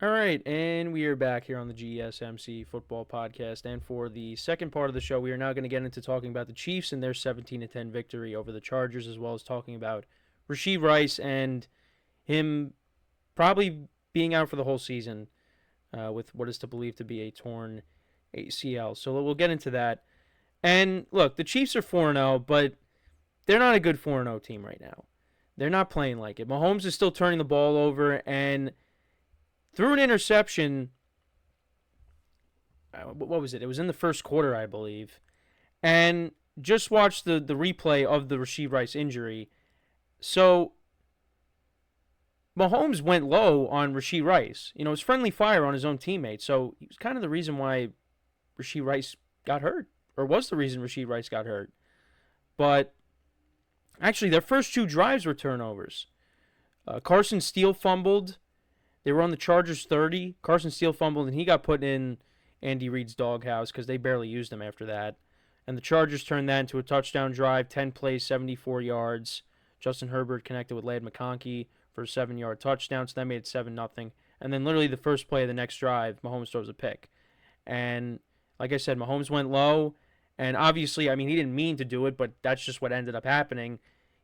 All right, and we are back here on the GSMC Football Podcast. And for the second part of the show, we are now going to get into talking about the Chiefs and their 17-10 victory over the Chargers, as well as talking about Rashee Rice and him probably being out for the whole season with what is to believe to be a torn ACL. So we'll get into that. And look, the Chiefs are 4-0, but they're not a good 4-0 team right now. They're not playing like it. Mahomes is still turning the ball over, and threw an interception. What was it? It was in the first quarter, I believe. And just watched the replay of the Rashee Rice injury. So Mahomes went low on Rashee Rice. It was friendly fire on his own teammate. So he was kind of the reason why Rashee Rice got hurt, or was the reason Rashee Rice got hurt. But actually, their first two drives were turnovers. Carson Steele fumbled. They were on the Chargers 30. Carson Steele fumbled, and he got put in Andy Reid's doghouse because they barely used him after that. And the Chargers turned that into a touchdown drive, 10 plays, 74 yards. Justin Herbert connected with Ladd McConkey for a 7-yard touchdown, so that made it 7-0. And then literally the first play of the next drive, Mahomes throws a pick. And like I said, Mahomes went low. And obviously, he didn't mean to do it, but that's just what ended up happening.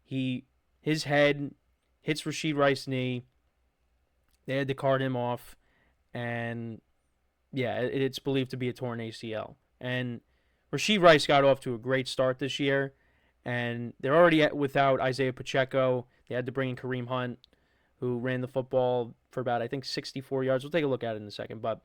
His head hits Rashee Rice's knee. They had to cart him off, and yeah, it's believed to be a torn ACL. And Rashee Rice got off to a great start this year, and they're already without Isaiah Pacheco. They had to bring in Kareem Hunt, who ran the football for about, I think, 64 yards. We'll take a look at it in a second, but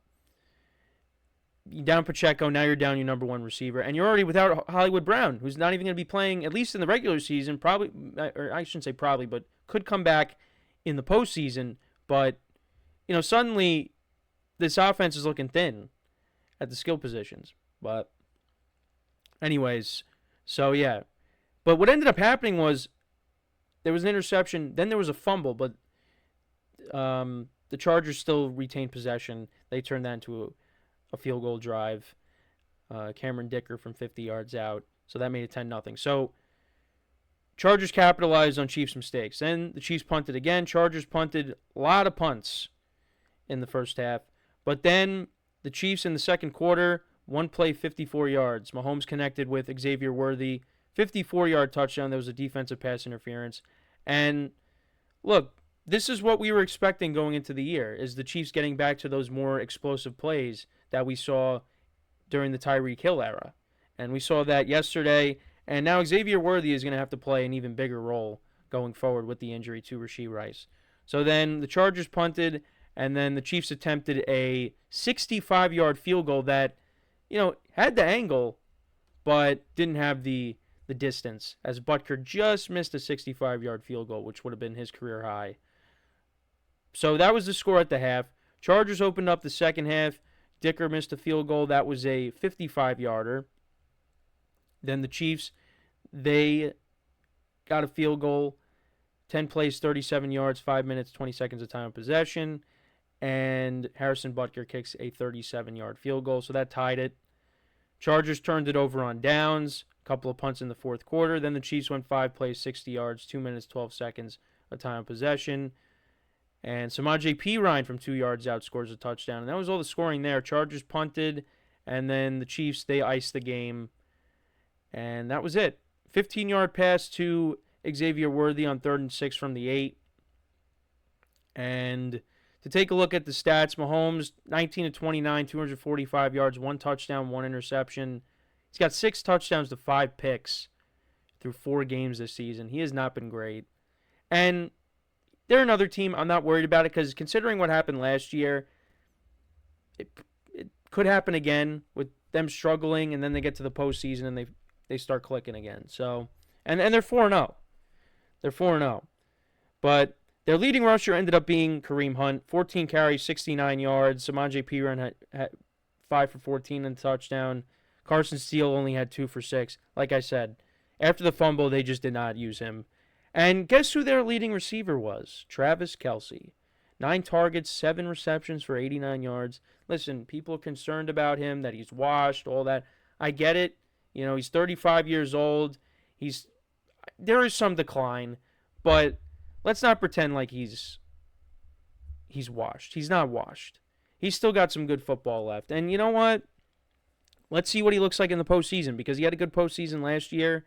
you down Pacheco, now you're down your number one receiver, and you're already without Hollywood Brown, who's not even going to be playing, at least in the regular season, probably, or I shouldn't say probably, but could come back in the postseason, but suddenly this offense is looking thin at the skill positions. But anyways, so yeah. But what ended up happening was there was an interception, then there was a fumble, but the Chargers still retained possession. They turned that into a field goal drive. Cameron Dicker from 50 yards out. So that made it 10-0. So Chargers capitalized on Chiefs' mistakes. Then the Chiefs punted again. Chargers punted a lot of punts in the first half. But then the Chiefs in the second quarter, one play, 54 yards. Mahomes connected with Xavier Worthy, 54-yard touchdown. There was a defensive pass interference. And look, this is what we were expecting going into the year, is the Chiefs getting back to those more explosive plays that we saw during the Tyreek Hill era. And we saw that yesterday. And now Xavier Worthy is going to have to play an even bigger role going forward with the injury to Rashee Rice. So then the Chargers punted, and then the Chiefs attempted a 65-yard field goal that, had the angle, but didn't have the distance, as Butker just missed a 65-yard field goal, which would have been his career high. So that was the score at the half. Chargers opened up the second half. Dicker missed a field goal. That was a 55-yarder. Then the Chiefs, they got a field goal, 10 plays, 37 yards, 5 minutes, 20 seconds of time of possession. And Harrison Butker kicks a 37-yard field goal, so that tied it. Chargers turned it over on downs, a couple of punts in the fourth quarter. Then the Chiefs went 5 plays, 60 yards, 2 minutes, 12 seconds of time of possession. And Samaje Perine from 2 yards out scores a touchdown. And that was all the scoring there. Chargers punted, and then the Chiefs, they iced the game. And that was it. 15-yard pass to Xavier Worthy on 3rd and 6 from the 8. And to take a look at the stats, Mahomes, 19 of 29, 245 yards, 1 touchdown, 1 interception. He's got 6 touchdowns to 5 picks through 4 games this season. He has not been great. And they're another team, I'm not worried about it, because considering what happened last year, it could happen again with them struggling, and then they get to the postseason and they start clicking again. So, and they're 4-0. They're 4-0. But their leading rusher ended up being Kareem Hunt, 14 carries, 69 yards. Samaje Perine had 5 for 14 and a touchdown. Carson Steele only had 2 for 6. Like I said, after the fumble, they just did not use him. And guess who their leading receiver was? Travis Kelce. 9 targets, 7 receptions for 89 yards. Listen, people are concerned about him, that he's washed, all that. I get it. He's 35 years old. There is some decline, but let's not pretend like he's he's washed. He's not washed. He's still got some good football left. And you know what? Let's see what he looks like in the postseason, because he had a good postseason last year.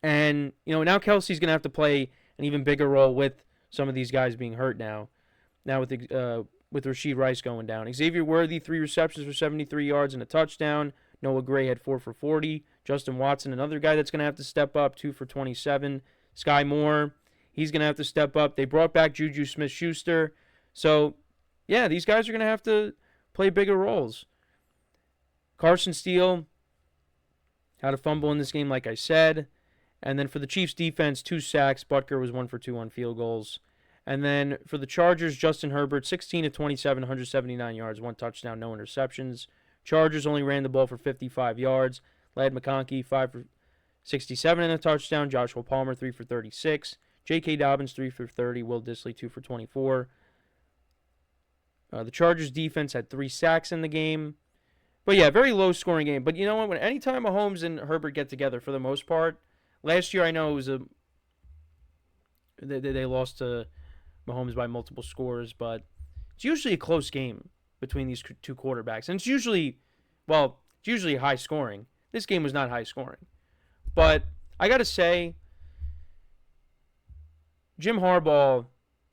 And, now Kelsey's going to have to play an even bigger role with some of these guys being hurt now. Now with Rashee Rice going down. Xavier Worthy, 3 receptions for 73 yards and a touchdown. Noah Gray had 4 for 40. Justin Watson, another guy that's going to have to step up, 2 for 27. Sky Moore, he's going to have to step up. They brought back Juju Smith-Schuster. So, yeah, these guys are going to have to play bigger roles. Carson Steele had a fumble in this game, like I said. And then for the Chiefs defense, 2 sacks. Butker was 1 for 2 on field goals. And then for the Chargers, Justin Herbert, 16 of 27, 179 yards, 1 touchdown, no interceptions. Chargers only ran the ball for 55 yards. Ladd McConkey, 5 for 67 and a touchdown. Joshua Palmer, 3 for 36. J.K.Dobbins, 3 for 30. Will Dissly, 2 for 24. The Chargers defense had 3 sacks in the game. But yeah, very low-scoring game. But you know what? Anytime Mahomes and Herbert get together, for the most part, last year I know it was they lost to Mahomes by multiple scores, but it's usually a close game between these 2 quarterbacks. And it's usually high scoring. This game was not high scoring. But I got to say, Jim Harbaugh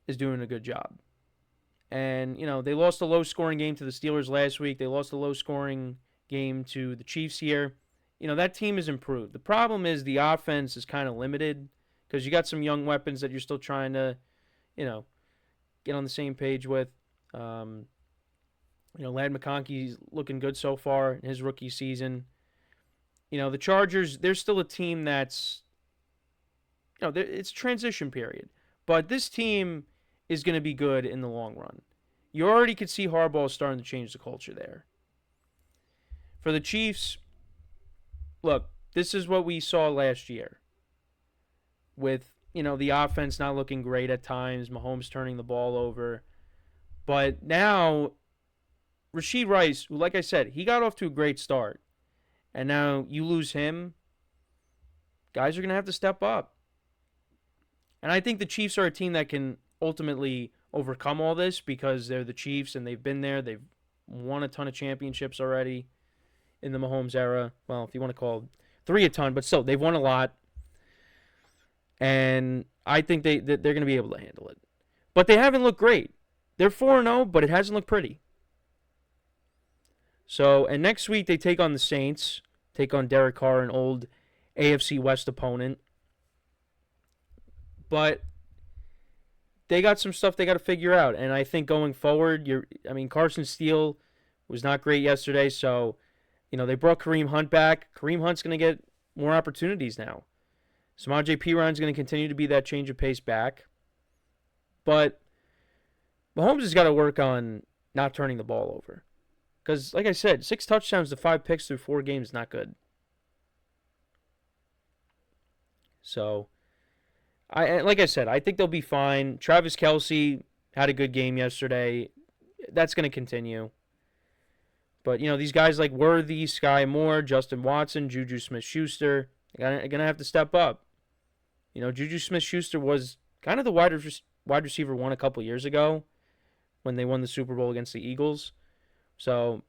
is doing a good job. And, they lost a low-scoring game to the Steelers last week. They lost a low-scoring game to the Chiefs here. That team has improved. The problem is the offense is kind of limited because you got some young weapons that you're still trying to, get on the same page with. Ladd McConkey's looking good so far in his rookie season. The Chargers, they're still a team that's, it's a transition period. But this team is going to be good in the long run. You already could see Harbaugh starting to change the culture there. For the Chiefs, look, this is what we saw last year with, the offense not looking great at times, Mahomes turning the ball over. But now, Rashee Rice, who, like I said, he got off to a great start. And now you lose him, guys are going to have to step up. And I think the Chiefs are a team that can ultimately overcome all this because they're the Chiefs and they've been there. They've won a ton of championships already in the Mahomes era. Well, if you want to call 3 a ton, but still, they've won a lot. And I think they're going to be able to handle it. But they haven't looked great. They're 4-0, but it hasn't looked pretty. So, and next week they take on the Saints, take on Derek Carr, an old AFC West opponent. But they got some stuff they got to figure out. And I think going forward, Carson Steele was not great yesterday. So, they brought Kareem Hunt back. Kareem Hunt's going to get more opportunities now. Samaje Perine is going to continue to be that change of pace back. But Mahomes has got to work on not turning the ball over. Because, like I said, 6 touchdowns to 5 picks through 4 games is not good. So, like I said, I think they'll be fine. Travis Kelce had a good game yesterday. That's going to continue. But, these guys like Worthy, Sky Moore, Justin Watson, Juju Smith-Schuster, are going to have to step up. Juju Smith-Schuster was kind of the wide receiver 1 a couple years ago when they won the Super Bowl against the Eagles. So,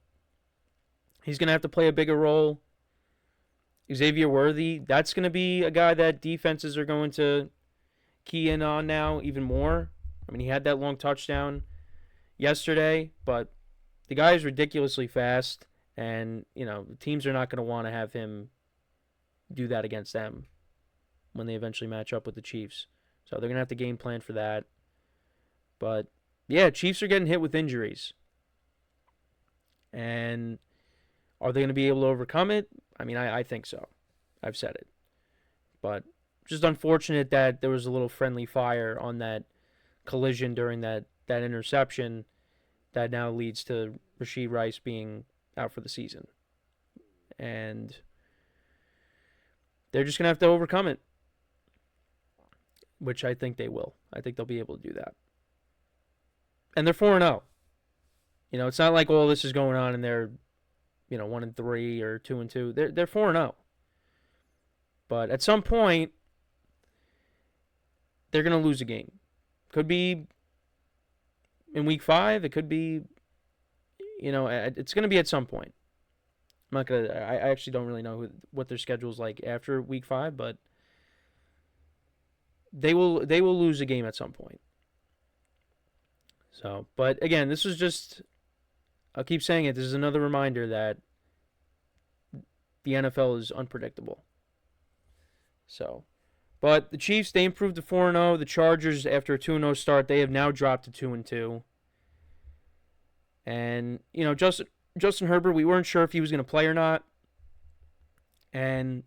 he's going to have to play a bigger role. Xavier Worthy, that's going to be a guy that defenses are going to key in on now even more. He had that long touchdown yesterday, but the guy is ridiculously fast, and, the teams are not going to want to have him do that against them when they eventually match up with the Chiefs. So, they're going to have to game plan for that. But, yeah, Chiefs are getting hit with injuries. And are they going to be able to overcome it? I think so. I've said it. But just unfortunate that there was a little friendly fire on that collision during that interception that now leads to Rashee Rice being out for the season. And they're just going to have to overcome it, which I think they will. I think they'll be able to do that. And they're 4-0. It's not like all this is going on and they're, 1-3 or 2-2. They're 4-0. But at some point, they're going to lose a game. Could be, in week 5. It could be, it's going to be at some point. I'm not gonna. I actually don't really know what their schedule is like after week 5, but they will lose a game at some point. So, but again, this is just. I'll keep saying it. This is another reminder that the NFL is unpredictable. So, but the Chiefs, they improved to 4-0. The Chargers, after a 2-0 start, they have now dropped to 2-2. And Justin Herbert, we weren't sure if he was going to play or not. And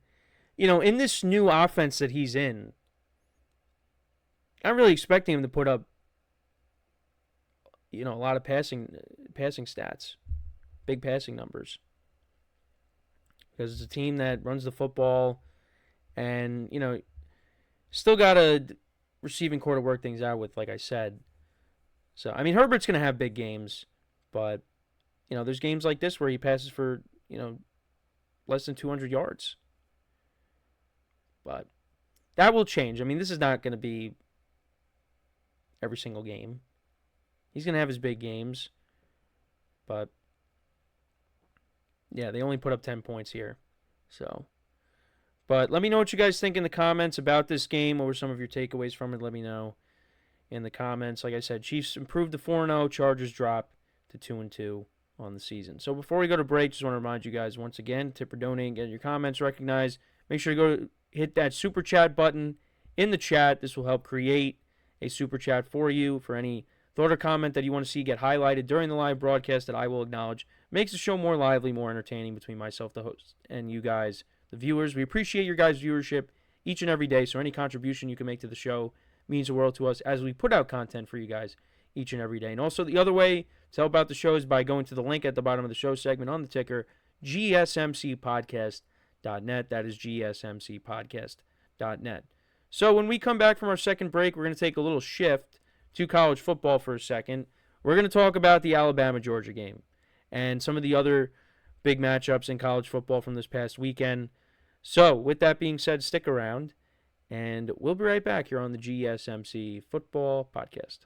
in this new offense that he's in, I'm really expecting him to put up a lot of passing stats, big passing numbers. Because it's a team that runs the football and, still got a receiving core to work things out with, like I said. So, I mean, Herbert's going to have big games, but, there's games like this where he passes for, less than 200 yards. But that will change. I mean, this is not going to be every single game. He's going to have his big games. But, yeah, they only put up 10 points here. So, but let me know what you guys think in the comments about this game. What were some of your takeaways from it? Let me know in the comments. Like I said, Chiefs improved to 4-0. Chargers dropped to 2-2 on the season. So before we go to break, just want to remind you guys once again, tip or donate, get your comments recognized. Make sure to hit that super chat button in the chat. This will help create a super chat for you for any thought or comment that you want to see get highlighted during the live broadcast that I will acknowledge. Makes the show more lively, more entertaining between myself, the host, and you guys, the viewers. We appreciate your guys' viewership each and every day, so any contribution you can make to the show means the world to us as we put out content for you guys each and every day. And also the other way to help out the show is by going to the link at the bottom of the show segment on the ticker, GSMCPodcast.net. That is GSMCPodcast.net. So when we come back from our second break, we're going to take a little shift to college football for a second. We're going to talk about the Alabama-Georgia game and some of the other big matchups in college football from this past weekend. So with that being said, stick around, and we'll be right back here on the GSMC Football Podcast.